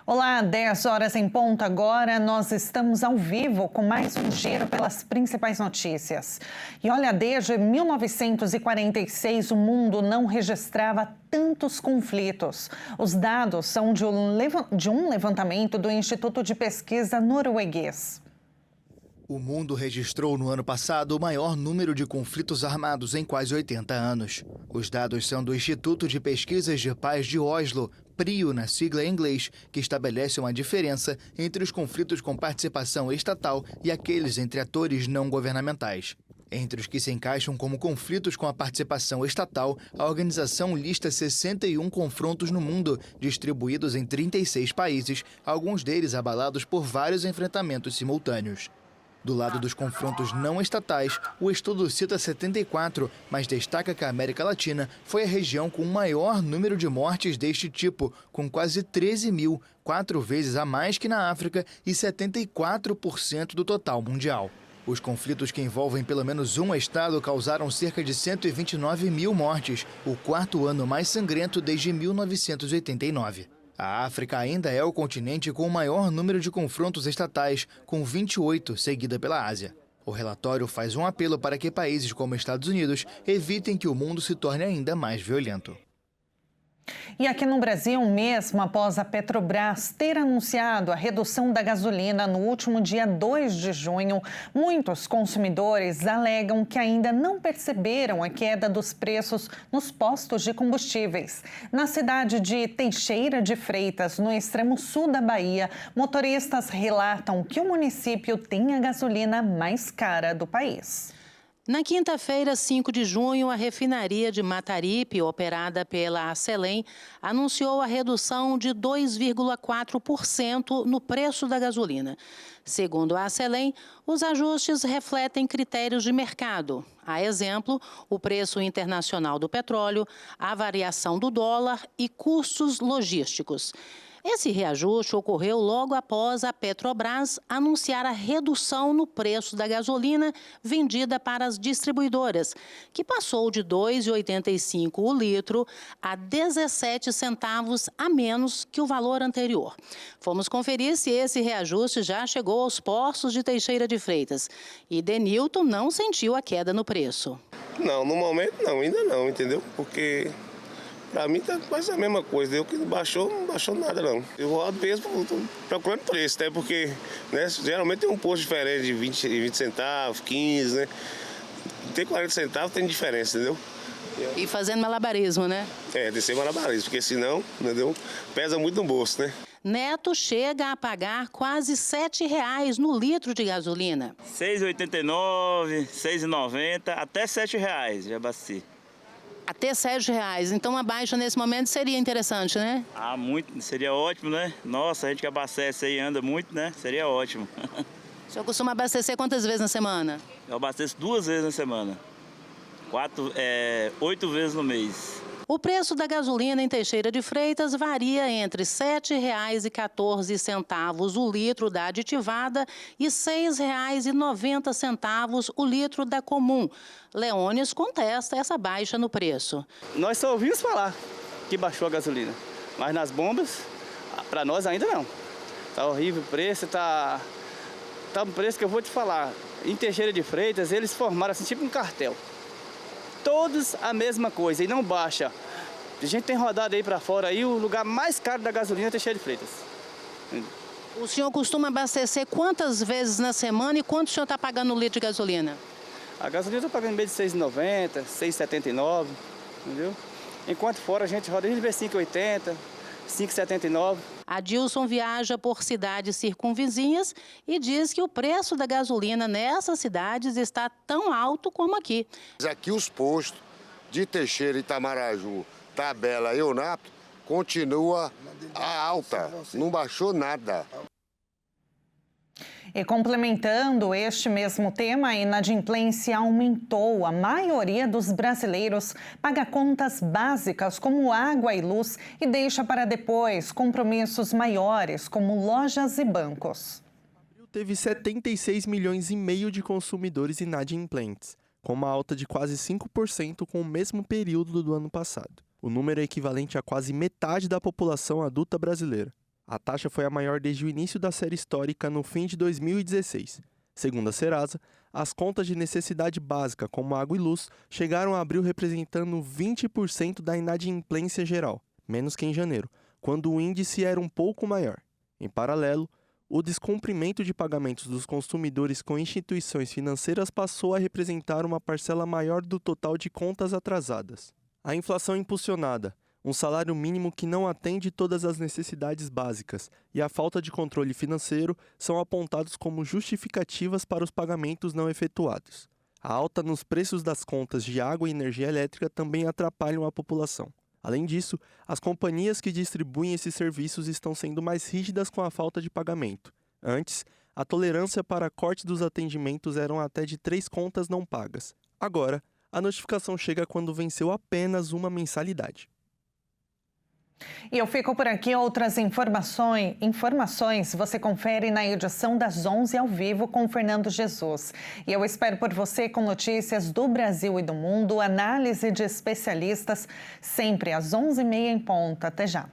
Olá, 10 horas em ponto agora. Nós estamos ao vivo com mais um giro pelas principais notícias. E olha, desde 1946 o mundo não registrava tantos conflitos. Os dados são de um levantamento do Instituto de Pesquisa norueguês. O mundo registrou no ano passado o maior número de conflitos armados em quase 80 anos. Os dados são do Instituto de Pesquisas de Paz de Oslo, PRIO na sigla em inglês, que estabelece uma diferença entre os conflitos com participação estatal e aqueles entre atores não governamentais. Entre os que se encaixam como conflitos com a participação estatal, a organização lista 61 confrontos no mundo, distribuídos em 36 países, alguns deles abalados por vários enfrentamentos simultâneos. Do lado dos confrontos não estatais, o estudo cita 74, mas destaca que a América Latina foi a região com o maior número de mortes deste tipo, com quase 13 mil, 4 vezes a mais que na África e 74% do total mundial. Os conflitos que envolvem pelo menos um estado causaram cerca de 129 mil mortes, o quarto ano mais sangrento desde 1989. A África ainda é o continente com o maior número de confrontos estatais, com 28, seguida pela Ásia. O relatório faz um apelo para que países como Estados Unidos evitem que o mundo se torne ainda mais violento. E aqui no Brasil, mesmo após a Petrobras ter anunciado a redução da gasolina no último dia 2 de junho, muitos consumidores alegam que ainda não perceberam a queda dos preços nos postos de combustíveis. Na cidade de Teixeira de Freitas, no extremo sul da Bahia, motoristas relatam que o município tem a gasolina mais cara do país. Na quinta-feira, 5 de junho, a refinaria de Mataripe, operada pela Acelen, anunciou a redução de 2,4% no preço da gasolina. Segundo a Acelen, os ajustes refletem critérios de mercado. A exemplo, o preço internacional do petróleo, a variação do dólar e custos logísticos. Esse reajuste ocorreu logo após a Petrobras anunciar a redução no preço da gasolina vendida para as distribuidoras, que passou de R$ 2,85 o litro a 17 centavos a menos que o valor anterior. Fomos conferir se esse reajuste já chegou aos postos de Teixeira de Freitas. E Denilton não sentiu a queda no preço. Não, no momento não, ainda não, entendeu? Porque para mim tá quase a mesma coisa. Eu que não baixou nada não. Eu rodo mesmo, tô procurando preço, até porque, né, geralmente tem um posto diferente de 20 centavos, 15, né? Tem 40 centavos, tem diferença, entendeu? E fazendo malabarismo, né? Descer malabarismo, porque senão, entendeu? Pesa muito no bolso, né? Neto chega a pagar quase R$ 7,00 no litro de gasolina. R$ 6,89, R$ 6,90, até R$ 7,00 de abasteci. Até R$ 7,00. Então, uma baixa nesse momento seria interessante, né? Muito. Seria ótimo, né? Nossa, a gente que abastece aí anda muito, né? Seria ótimo. O senhor costuma abastecer quantas vezes na semana? Eu abasteço 2 vezes na semana. 8 vezes no mês. O preço da gasolina em Teixeira de Freitas varia entre R$ 7,14 o litro da aditivada e R$ 6,90 o litro da comum. Leônios contesta essa baixa no preço. Nós só ouvimos falar que baixou a gasolina, mas nas bombas, para nós ainda não. Tá horrível o preço, tá um preço que eu vou te falar. Em Teixeira de Freitas, eles formaram assim, tipo um cartel. Todos a mesma coisa e não baixa. A gente tem rodado aí para fora aí, o lugar mais caro da gasolina é Teixeira de Freitas. O senhor costuma abastecer quantas vezes na semana e quanto o senhor está pagando no litro de gasolina? A gasolina eu estou pagando meio de R$ 6,90, R$ 6,79, entendeu? Enquanto fora a gente roda de R$ 5,80, R$ 5,79. Adilson viaja por cidades circunvizinhas e diz que o preço da gasolina nessas cidades está tão alto como aqui. Aqui os postos de Teixeira, Itamaraju, Tabela e Eunato continua alta, não baixou nada. E complementando este mesmo tema, a inadimplência aumentou. A maioria dos brasileiros paga contas básicas como água e luz e deixa para depois compromissos maiores como lojas e bancos. Teve 76 milhões e meio de consumidores inadimplentes, com uma alta de quase 5% com o mesmo período do ano passado. O número é equivalente a quase metade da população adulta brasileira. A taxa foi a maior desde o início da série histórica no fim de 2016. Segundo a Serasa, as contas de necessidade básica, como água e luz, chegaram a abril representando 20% da inadimplência geral, menos que em janeiro, quando o índice era um pouco maior. Em paralelo, o descumprimento de pagamentos dos consumidores com instituições financeiras passou a representar uma parcela maior do total de contas atrasadas. A inflação impulsionada, um salário mínimo que não atende todas as necessidades básicas e a falta de controle financeiro são apontados como justificativas para os pagamentos não efetuados. A alta nos preços das contas de água e energia elétrica também atrapalham a população. Além disso, as companhias que distribuem esses serviços estão sendo mais rígidas com a falta de pagamento. Antes, a tolerância para corte dos atendimentos eram até de 3 contas não pagas. Agora, a notificação chega quando venceu apenas uma mensalidade. E eu fico por aqui. Outras informações você confere na edição das 11 ao vivo com Fernando Jesus. E eu espero por você com notícias do Brasil e do mundo, análise de especialistas, sempre às 11h30 em ponto. Até já.